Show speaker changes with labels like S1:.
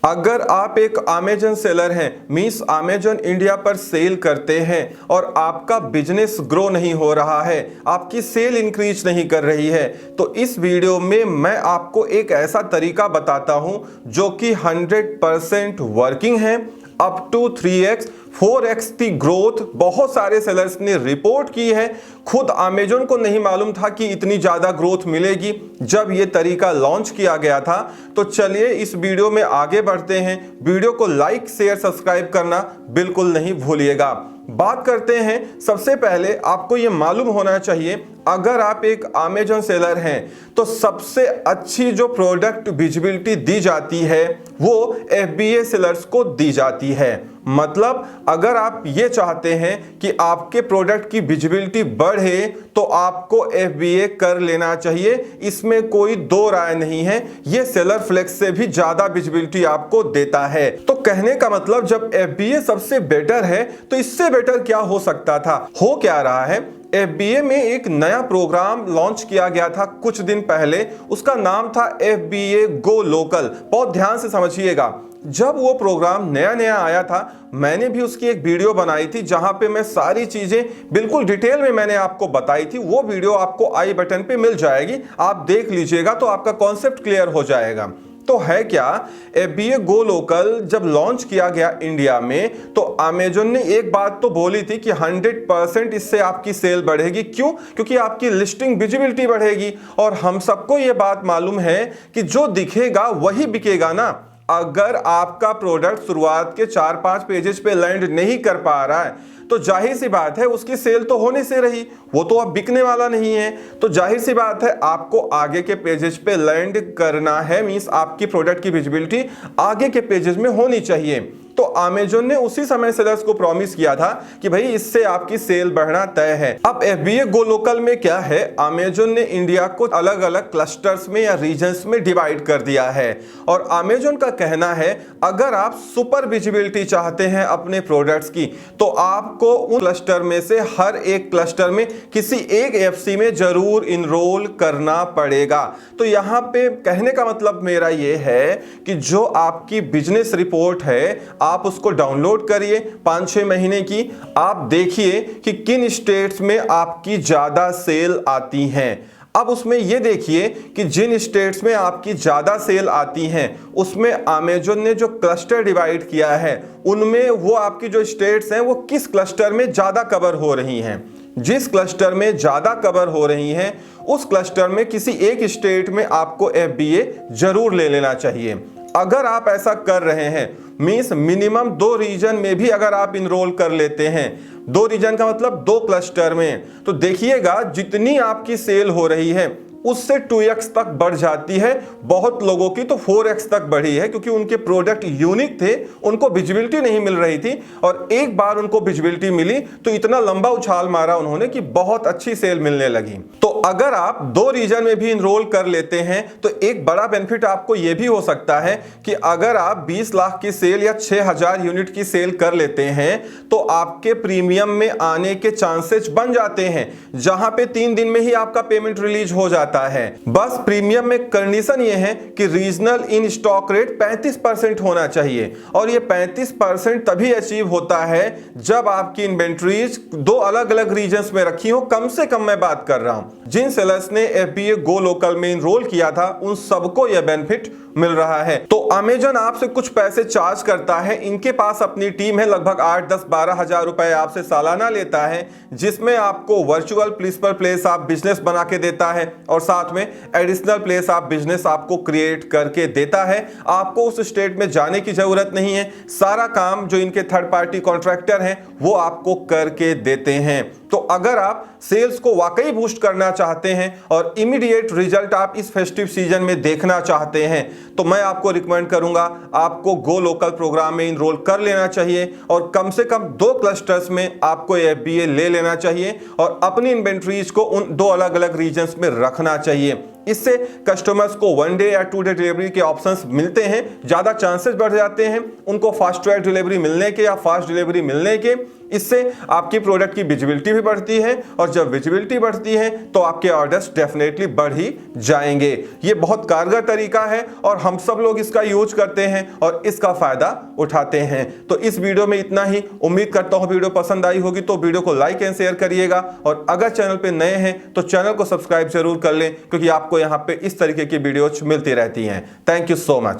S1: अगर आप एक अमेजन सेलर हैं, मींस अमेजन इंडिया पर सेल करते हैं और आपका बिजनेस ग्रो नहीं हो रहा है, आपकी सेल इंक्रीज नहीं कर रही है, तो इस वीडियो में मैं आपको एक ऐसा तरीका बताता हूं जो कि 100% वर्किंग है। अप टू 3x 4x की ग्रोथ बहुत सारे सेलर्स ने रिपोर्ट की है। खुद अमेजन को नहीं मालूम था कि इतनी ज्यादा ग्रोथ मिलेगी जब ये तरीका लॉन्च किया गया था। तो चलिए इस वीडियो में आगे बढ़ते हैं। वीडियो को लाइक शेयर सब्सक्राइब करना बिल्कुल नहीं भूलिएगा। बात करते हैं, सबसे पहले आपको ये मालूम होना चाहिए, अगर आप एक अमेजन सेलर हैं तो सबसे अच्छी जो प्रोडक्ट विजिबिलिटी दी जाती है वो FBA सेलर्स को दी जाती है। मतलब अगर आप ये चाहते हैं कि आपके प्रोडक्ट की विजिबिलिटी बढ़े तो आपको FBA कर लेना चाहिए, इसमें कोई दो राय नहीं है। ये सेलर फ्लेक्स से भी ज्यादा विजिबिलिटी आपको देता है। तो कहने का मतलब जब FBA सबसे बेटर है तो इससे बेटर क्या हो सकता था। हो क्या रहा है, FBA में एक नया प्रोग्राम लॉन्च किया गया था कुछ दिन पहले, उसका नाम था FBA गो लोकल। बहुत ध्यान से समझिएगा, जब वो प्रोग्राम नया नया आया था मैंने भी उसकी एक वीडियो बनाई थी जहां पे मैं सारी चीजें बिल्कुल डिटेल में मैंने आपको बताई थी। वो वीडियो आपको आई बटन पे मिल जाएगी, आप देख लीजिएगा तो आपका कॉन्सेप्ट क्लियर हो जाएगा। तो है क्या, FBA गो लोकल जब लॉन्च किया गया इंडिया में तो अमेजन ने एक बात तो बोली थी कि 100% इससे आपकी सेल बढ़ेगी। क्यों? क्योंकि आपकी लिस्टिंग विजिबिलिटी बढ़ेगी। और हम सबको ये बात मालूम है कि जो दिखेगा वही बिकेगा ना। अगर आपका प्रोडक्ट शुरुआत के 4-5 पेजेस पे लैंड नहीं कर पा रहा है तो जाहिर सी बात है उसकी सेल तो होने से रही, वो तो अब बिकने वाला नहीं है। तो जाहिर सी बात है आपको आगे के पेजेस पे लैंड करना है, मींस आपकी प्रोडक्ट की विजिबिलिटी आगे के पेजेस में होनी चाहिए। तो अमेजन ने उसी समय सेलर्स को प्रॉमिस किया था कि भाई इससे आपकी सेल बढ़ना तय है। अब FBA गो लोकल में क्या है, अमेजन ने इंडिया को अलग अलग क्लस्टर्स में या रीजन्स में डिवाइड कर दिया है। और अमेजन का कहना है अगर आप सुपर विजिबिलिटी चाहते हैं अपने प्रोडक्ट्स की तो आपको उन क्लस्टर में से हर एक क्लस्टर में किसी एक FC में जरूर इनरोल करना पड़ेगा। तो यहाँ पे कहने का मतलब मेरा ये है कि जो आपकी बिजनेस रिपोर्ट है आप उसको डाउनलोड करिए 5-6 महीने की, आप देखिए कि किन स्टेट्स में आपकी ज्यादा सेल आती हैं। अब उसमें यह देखिए कि जिन स्टेट्स में आपकी ज्यादा सेल आती हैं उसमें अमेजन ने जो क्लस्टर डिवाइड किया है उनमें वो आपकी जो स्टेट्स हैं वो किस क्लस्टर में ज्यादा कवर हो रही हैं। जिस क्लस्टर में ज्यादा कवर हो रही हैं उस क्लस्टर में किसी एक स्टेट में आपको FBA जरूर ले लेना चाहिए। अगर आप ऐसा कर रहे हैं, मींस मिनिमम 2 रीजन में भी अगर आप इनरोल कर लेते हैं, 2 रीजन का मतलब 2 क्लस्टर में, तो देखिएगा जितनी आपकी सेल हो रही है उससे 2x तक बढ़ जाती है। बहुत लोगों की तो 4x तक बढ़ी है क्योंकि उनके प्रोडक्ट यूनिक थे, उनको विजिबिलिटी नहीं मिल रही थी और एक बार उनको विजिबिलिटी मिली तो इतना लंबा उछाल मारा उन्होंने कि बहुत अच्छी सेल मिलने लगी। तो अगर आप 2 रीजन में भी इनरोल कर लेते हैं तो एक बड़ा बेनिफिट आपको यह भी हो सकता है कि अगर आप 20 लाख की सेल या 6000 यूनिट की सेल कर लेते हैं तो आपके प्रीमियम में आने के चांसेस बन जाते हैं, जहां पे 3 दिन में ही आपका पेमेंट रिलीज हो जाता है। बस प्रीमियम में कंडीशन ये है कि रीजनल इन स्टॉक रेट 35% होना चाहिए और ये 35% तभी अचीव होता है जब आपकी इन्वेंट्रीज 2 अलग अलग रीजन्स में रखी हो। कम से कम मैं बात कर रहा हूं, जिन सेलर्स ने FBA गो लोकल में इनरोल किया था उन सबको यह बेनिफिट मिल रहा है। तो अमेजन आपसे कुछ पैसे चार्ज करता है, इनके पास अपनी टीम है, लगभग 8-10-12 हजार रुपए आपसे सालाना लेता है, जिसमें आपको वर्चुअल प्लेस पर प्लेस आप बिजनेस बना के देता है और साथ में एडिशनल प्लेस आप बिजनेस आपको क्रिएट करके देता है। आपको उस स्टेट में जाने की जरूरत नहीं है, सारा काम जो इनके थर्ड पार्टी कॉन्ट्रैक्टर हैं वो आपको करके देते हैं। तो अगर आप सेल्स को वाकई बूस्ट करना चाहते हैं और इमीडिएट रिजल्ट आप इस फेस्टिव सीजन में देखना चाहते हैं तो मैं आपको रिकमेंड करूंगा आपको गो लोकल प्रोग्राम में इनरोल कर लेना चाहिए और कम से कम 2 क्लस्टर्स में आपको FBA ले लेना चाहिए और अपनी इन्वेंट्रीज को उन 2 अलग अलग रीजन्स में रखना चाहिए। इससे कस्टमर्स को 1 डे या 2 डे डिलीवरी के ऑप्शंस मिलते हैं, ज्यादा चांसेस बढ़ जाते हैं उनको फास्ट ट्रैक डिलीवरी मिलने के या फास्ट डिलीवरी मिलने के। इससे आपकी प्रोडक्ट की विजिबिलिटी भी बढ़ती है और जब विजिबिलिटी बढ़ती है तो आपके ऑर्डर्स डेफिनेटली बढ़ ही जाएंगे। ये बहुत कारगर तरीका है और हम सब लोग इसका यूज करते हैं और इसका फायदा उठाते हैं। तो इस वीडियो में इतना ही। उम्मीद करता हूं वीडियो पसंद आई होगी, तो वीडियो को लाइक एंड शेयर करिएगा और अगर चैनल पे नए हैं तो चैनल को सब्सक्राइब जरूर कर लें, क्योंकि आपको यहां पे इस तरीके की वीडियोज मिलती रहती हैं। Thank you so much.